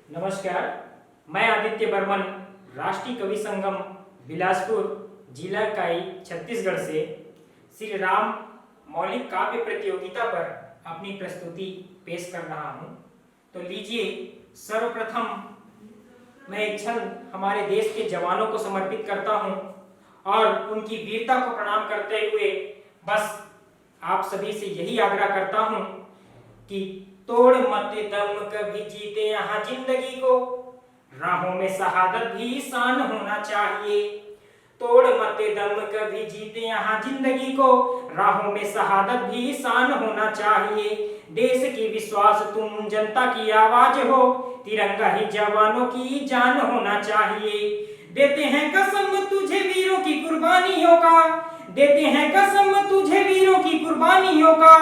नमस्कार, मैं आदित्य बर्मन राष्ट्रीय कवि संगम बिलासपुर जिला इकाई छत्तीसगढ़ से श्री राम मौलिक काव्य प्रतियोगिता पर अपनी प्रस्तुति पेश कर रहा हूँ। तो लीजिए, सर्वप्रथम मैं एक क्षण हमारे देश के जवानों को समर्पित करता हूँ और उनकी वीरता को प्रणाम करते हुए बस आप सभी से यही आग्रह करता हूँ कि तोड़ मत दम कभी जीते यहाँ जिंदगी को, राहों में शहादत भी शान होना चाहिए। तोड़ मत दम कभी जीते यहाँ जिंदगी को, राहों में शहादत भी शान होना चाहिए। देश की विश्वास तुम जनता की आवाज हो, तिरंगा ही जवानों की जान होना चाहिए। देते हैं कसम तुझे वीरों की कुर्बानियों का, देते हैं कसम तुझे वीरों की कुर्बानियों का,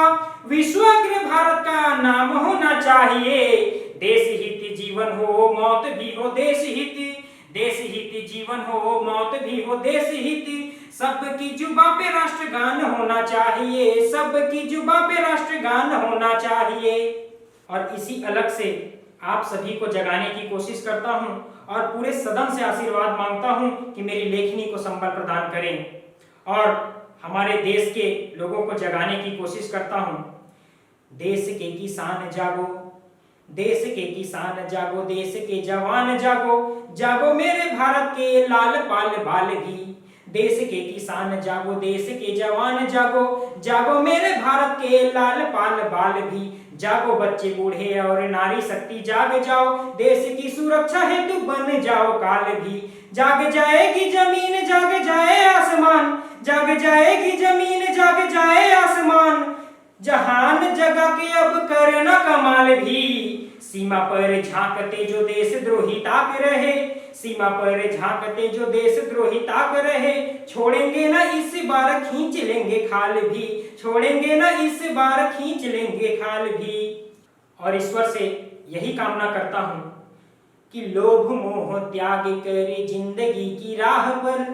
विश्वअग्र भारत का नाम होना चाहिए। देश हित जीवन हो मौत भी हो देश हित, देश हित जीवन हो मौत भी हो देश हित। सबकी जुबां पे राष्ट्रगान होना चाहिए, सबकी जुबां पे राष्ट्रगान होना चाहिए। और इसी अलग से आप सभी को जगाने की कोशिश करता हूं और पूरे सदन से आशीर्वाद मांगता हूं कि मेरी लेखनी को संबल प्रदान करें और हमारे देश के लोगों को जगाने की कोशिश करता हूं। देश के किसान जागो, देश के किसान जागो, देश के जवान जागो, जागो मेरे भारत के लाल पाल बाल भी। देश के किसान जागो, देश के जवान जागो, जागो मेरे भारत के लाल पाल बाल भी। जागो बच्चे बूढ़े और नारी शक्ति जाग जाओ, देश की सुरक्षा हेतु बन जाओ काल भी। जाग जाएगी जमीन जाग जाए आसमान, जाग जाएगी जमीन जाग जाए आसमान। जहान जगा के अब करना कमाल भी। सीमा पर झांकते जो देशद्रोही ताक रहे, सीमा पर झांकते जो देशद्रोही ताक रहे, छोड़ेंगे ना इस बार खींच लेंगे खाल भी, छोड़ेंगे ना इस बार खींच लेंगे खाल भी। और ईश्वर से यही कामना करता हूं कि लोभ मोह त्याग कर जिंदगी की राह पर,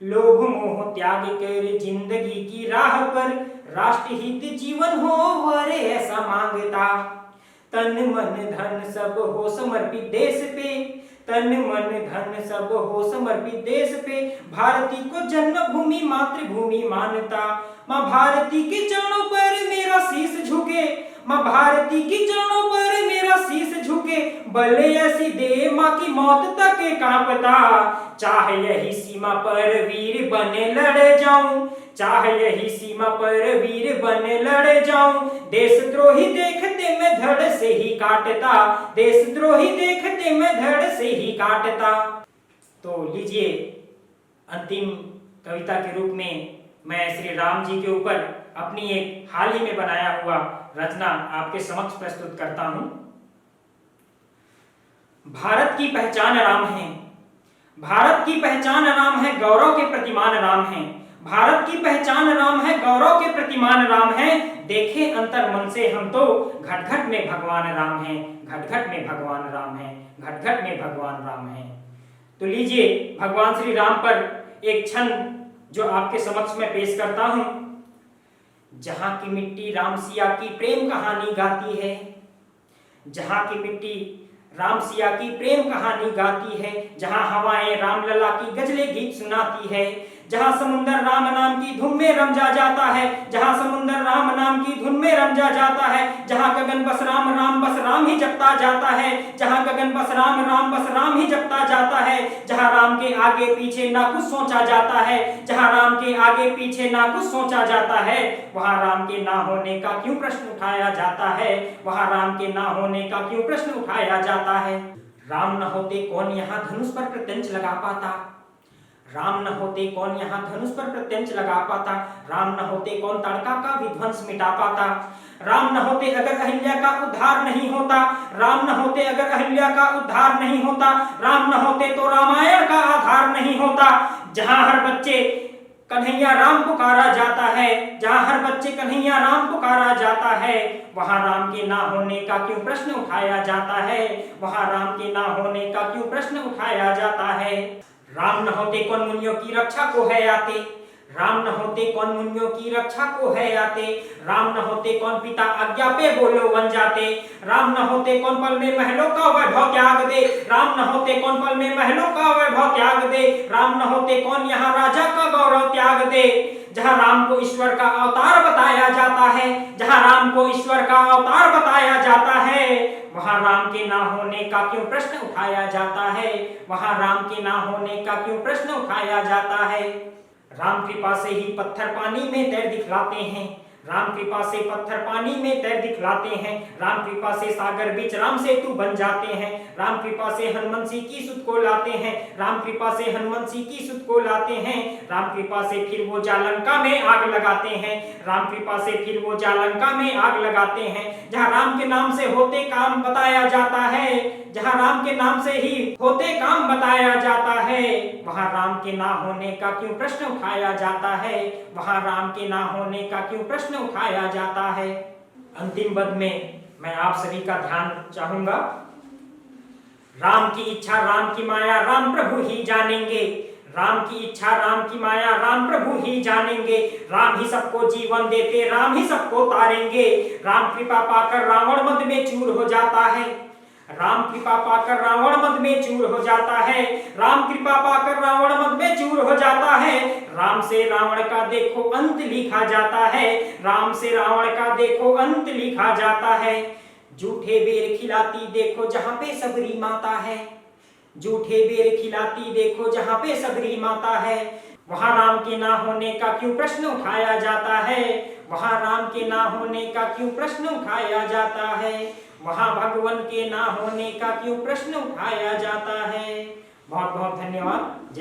लोभ मोह त्याग कर जिंदगी की राह पर, राष्ट्रहित जीवन हो वरे ऐसा मांगता। तन मन धन सब हो समर्पित देश पे, तन मन धन सब हो समर्पित देश पे। भारती को जन्मभूमि मातृभूमि मानता, माँ भारती के चरणों पर मेरा शीश झुके, माँ भारती की चरणों पर मेरा शीश झुके। बले ऐसी दे माँ की मौत तक कांपता, चाहे यही सीमा पर वीर बने लड़ जाऊं, चाहे यही सीमा पर वीर बने लड़ जाऊं। देशद्रोही देखते मैं धड़ से ही काटता, देशद्रोही देखते मैं धड़ से ही काटता। तो लीजिए, अंतिम कविता के रूप में मैं श्री राम जी के ऊपर अपनी एक हाल ही में बनाया हुआ रचना आपके समक्ष प्रस्तुत करता हूं। भारत की पहचान राम है, भारत की पहचान राम है, गौरव के प्रतिमान राम है। भारत की पहचान राम है, गौरव के प्रतिमान राम है। देखे अंतर मन से हम तो घट घट में भगवान राम है, घट घट में भगवान राम है, घट घट में भगवान राम है। तो लीजिए, भगवान श्री राम पर एक क्षण जो आपके समक्ष में पेश करता हूं। जहां की मिट्टी राम सिया की प्रेम कहानी गाती है, जहां की मिट्टी राम सिया की प्रेम कहानी गाती है, जहां हवाएं रामलला की गजलें गीत सुनाती है, जहां समुंदर राम नाम की धुन में रमजा जाता है, जहां समुंदर राम नाम की धुन में रमजा जाता है, जहां गगन बस राम ही जपता जाता है, जहां गगन बस राम ही जपता जाता है। जहां राम के आगे पीछे ना कुछ सोचा जाता है, जहां राम के आगे पीछे ना कुछ सोचा जाता है, वहां राम के ना होने का क्यों प्रश्न उठाया जाता है, वहां राम के ना होने का क्यों प्रश्न उठाया जाता है। राम न होते कौन यहाँ धनुष पर प्रत्यंच लगा पाता, राम न होते कौन यहाँ धनुष पर प्रत्यंच लगा पाता, राम न होते कौन ताड़का का विध्वंस मिटा पाता। राम न होते अगर अहिल्या का उद्धार नहीं होता, राम न होते अगर अहिल्या का उद्धार नहीं होता, राम न होते तो रामायण का आधार नहीं होता। जहां हर बच्चे कन्हैया राम पुकारा जाता है, जहां हर बच्चे कन्हैया राम पुकारा जाता है, वहां राम के ना होने का क्यों प्रश्न उठाया जाता है, वहां राम के ना होने का क्यों प्रश्न उठाया जाता है। राम न होते कौन मुनियों की रक्षा को है आते, राम न होते कौन मुनियों की रक्षा को है आते, राम न होते कौन पिता आज्ञा पे बोलो बन जाते, राम न होते कौन पल में महलों का वैभव त्याग दे, राम न होते कौन पल में महलों का वैभव त्याग दे, राम न होते कौन यहाँ राजा का गौरव त्याग दे। जहाँ राम को ईश्वर का अवतार बताया जाता है, जहाँ राम को ईश्वर का अवतार बताया जाता है, वहाँ राम के ना होने का क्यों प्रश्न उठाया जाता है, वहाँ राम के ना होने का क्यों प्रश्न उठाया जाता है। राम कृपा से ही पत्थर पानी में तैर दिखलाते हैं, राम कृपा से पत्थर पानी में तैर दिखलाते हैं, राम कृपा से सागर बीच राम सेतु बन जाते हैं, राम कृपा से हनुमान जी की सुध को लाते हैं, राम कृपा से हनुमान जी की सुध को लाते हैं, राम कृपा से फिर वो जालंका में आग लगाते हैं, राम कृपा से फिर वो जालंका में आग लगाते हैं। जहाँ राम के नाम से होते काम बताया जाता है, जहाँ राम के नाम से ही होते काम बताया जाता है, वहाँ राम के ना होने का क्यों प्रश्न उठाया जाता है, वहाँ राम के ना होने का क्यों प्रश्न उठाया जाता है। अंतिम पद में मैं आप सभी का ध्यान चाहूंगा। राम की इच्छा राम की माया राम प्रभु ही जानेंगे, राम की इच्छा राम की माया राम प्रभु ही जानेंगे, राम ही सबको जीवन देते राम ही सबको तारेंगे, राम कृपा पाकर रावण मद में चूर हो जाता है, राम कृपा पाकर रावण मद में चूर हो जाता है, राम कृपा पाकर रावण मद में चूर हो जाता है, राम से रावण का देखो अंत लिखा जाता है, राम से रावण का देखो अंत लिखा जाता है। झूठे बेर खिलाती देखो जहाँ पे सबरी माता है, झूठे बेर खिलाती देखो जहाँ पे सबरी माता है, वहाँ राम के ना होने का क्यों प्रश्न उठाया जाता है, वहाँ राम के ना होने का क्यों प्रश्न उठाया जाता है, वहाँ भगवान के ना होने का क्यों प्रश्न उठाया जाता है। बहुत बहुत धन्यवाद। जय